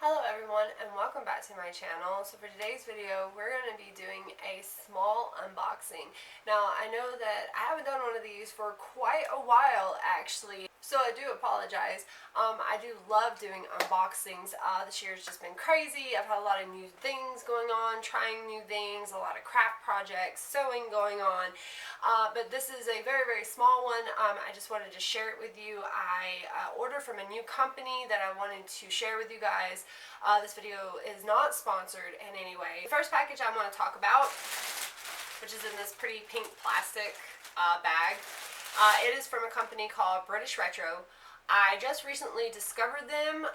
Hello everyone and welcome back to my channel. So for today's video we're going to be doing a small unboxing. Now I know that I haven't done one of these for quite a while actually, so I do apologize. I do love doing unboxings. This year's just been crazy. I've had a lot of new things going on, trying new things, a lot of craft projects, sewing going on. But this is a very, very small one. I just wanted to share it with you. I ordered from a new company that I wanted to share with you guys. This video is not sponsored in any way. The first package I want to talk about, which is in this pretty pink plastic bag, it is from a company called British Retro. I just recently discovered them.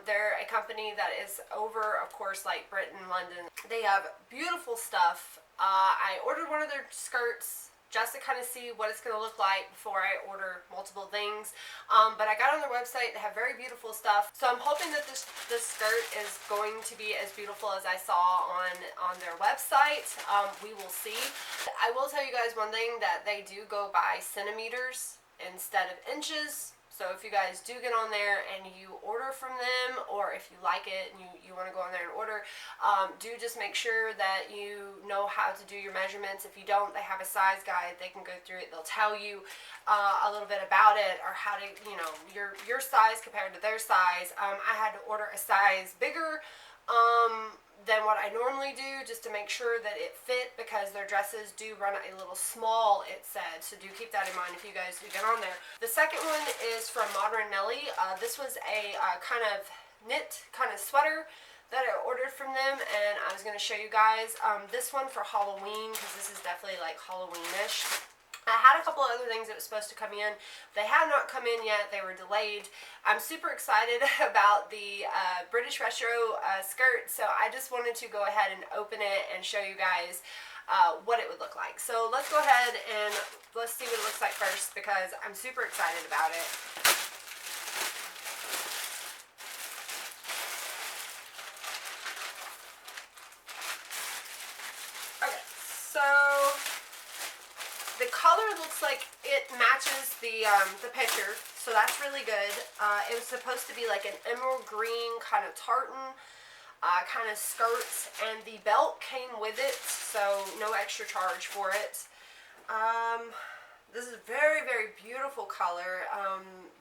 They're a company that is over, of course, like Britain, London. They have beautiful stuff. I ordered one of their skirts just to kind of see what it's going to look like before I order multiple things. But I got on their website. They have very beautiful stuff. So I'm hoping that this skirt is going to be as beautiful as I saw on their website. We will see. I will tell you guys one thing, that they do go by centimeters instead of inches. So if you guys do get on there and you order from them, or if you like it and you want to go on there and order, do just make sure that you know how to do your measurements. If you don't, they have a size guide. They can go through it. They'll tell you a little bit about it, or how to, your size compared to their size. I had to order a size bigger than what I normally do, just to make sure that it fit, because their dresses do run a little small, it said. So do keep that in mind if you guys do get on there. The second one is from Millie. This was a kind of knit kind of sweater that I ordered from them, and I was going to show you guys this one for Halloween, because this is definitely like Halloween-ish. I had a couple of other things that was supposed to come in. They have not come in yet. They were delayed. I'm super excited about the British Retro skirt, so I just wanted to go ahead and open it and show you guys what it would look like. So let's go ahead and let's see what it looks like first, because I'm super excited about it. Okay, so the color looks like it matches the picture, so that's really good. It was supposed to be like an emerald green kind of tartan kind of skirt, and the belt came with it, so no extra charge for it. This is a very, very beautiful color.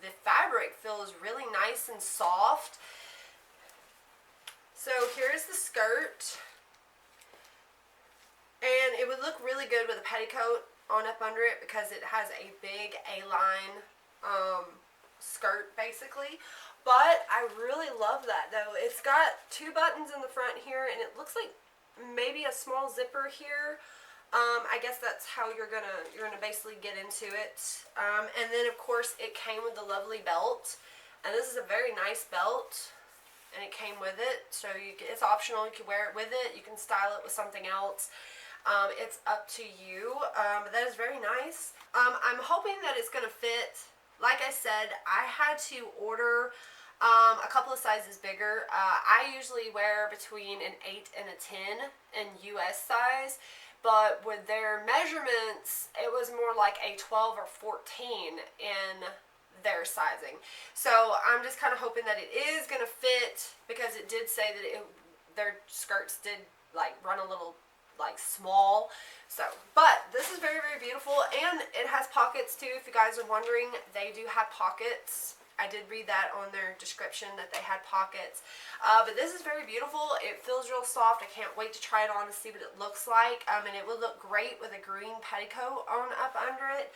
The fabric feels really nice and soft. So here's the skirt, and it would look really good with a petticoat on up under it, because it has a big A-line skirt basically. But I really love that though. It's got two buttons in the front here, and it looks like maybe a small zipper here. I guess that's how you're gonna basically get into it. And then of course it came with the lovely belt, and this is a very nice belt, and it came with it, so it's optional. You can wear it with it, you can style it with something else. It's up to you, but that is very nice. I'm hoping that it's going to fit. Like I said, I had to order a couple of sizes bigger. I usually wear between an 8 and a 10 in US size, but with their measurements, it was more like a 12 or 14 in their sizing. So I'm just kind of hoping that it is going to fit, because it did say that their skirts did like run a little like small. So, but this is very, very beautiful, and it has pockets too. If you guys are wondering, they do have pockets. I did read that on their description, that they had pockets. But this is very beautiful. It feels real soft. I can't wait to try it on to see what it looks like. And it would look great with a green petticoat on up under it.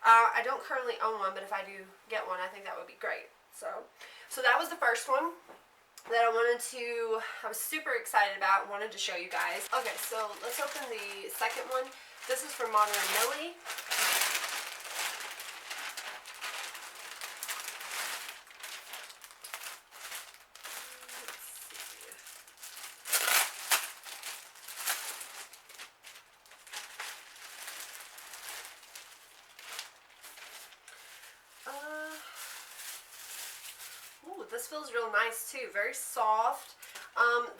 I don't currently own one, but if I do get one, I think that would be great. So that was the first one that I was super excited about and wanted to show you guys. Okay, so let's open the second one. This is from Millie. This feels real nice too, very soft.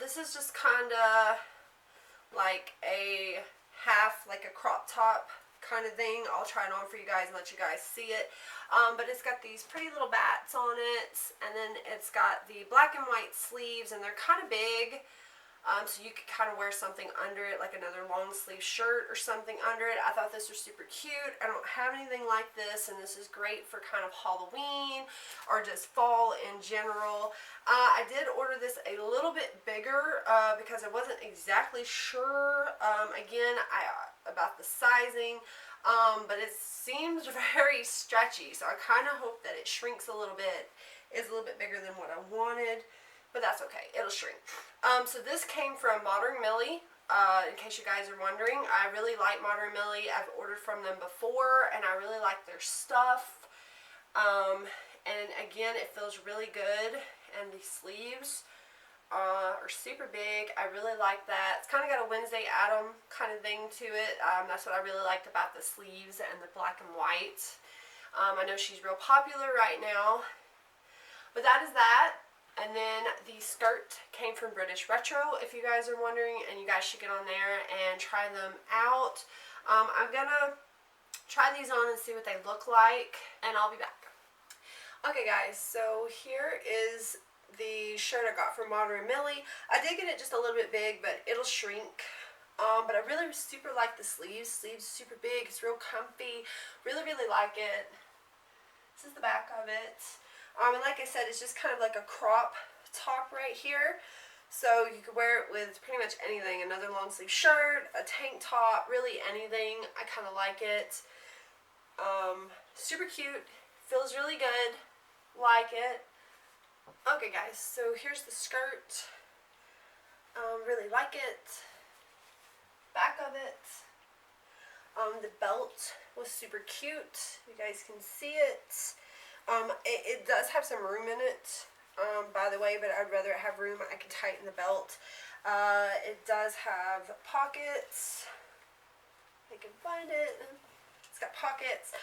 This is just kind of like a half, like a crop top kind of thing. I'll try it on for you guys and let you guys see it. But it's got these pretty little bats on it, and then it's got the black and white sleeves, and they're kind of big. So you could kind of wear something under it, like another long sleeve shirt or something under it. I thought this was super cute. I don't have anything like this, and this is great for kind of Halloween or just fall in general. I did order this a little bit bigger because I wasn't exactly sure, again, about the sizing, but it seems very stretchy, so I kind of hope that it shrinks a little bit. It's a little bit bigger than what I wanted. But that's okay, it'll shrink. So this came from Modern Millie, in case you guys are wondering. I really like Modern Millie. I've ordered from them before, and I really like their stuff. And again, it feels really good, and the sleeves are super big. I really like that. It's kind of got a Wednesday Addams kind of thing to it. That's what I really liked about the sleeves and the black and white. I know she's real popular right now. But that is that. And then the skirt came from British Retro, if you guys are wondering, and you guys should get on there and try them out. I'm gonna try these on and see what they look like, and I'll be back. Okay guys, so here is the shirt I got from Modern Millie. I did get it just a little bit big, but it'll shrink. But I really super like the sleeves. Sleeves super big, it's real comfy. Really like it. This is the back of it. And like I said, it's just kind of like a crop top right here. So you could wear it with pretty much anything. Another long sleeve shirt, a tank top, really anything. I kind of like it. Super cute. Feels really good. Like it. Okay guys, so here's the skirt. Really like it. Back of it. The belt was super cute. You guys can see it. It does have some room in it, by the way, but I'd rather it have room. I can tighten the belt. It does have pockets. I can find it. It's got pockets.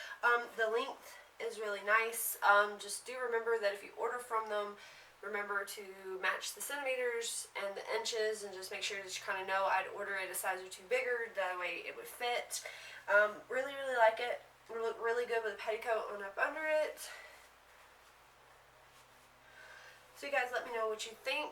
The length is really nice. Just do remember that if you order from them, remember to match the centimeters and the inches, and just make sure that you kind of know I'd order it a size or two bigger. That way it would fit. Really like it. It would look really good with a petticoat on up under it. So you guys let me know what you think.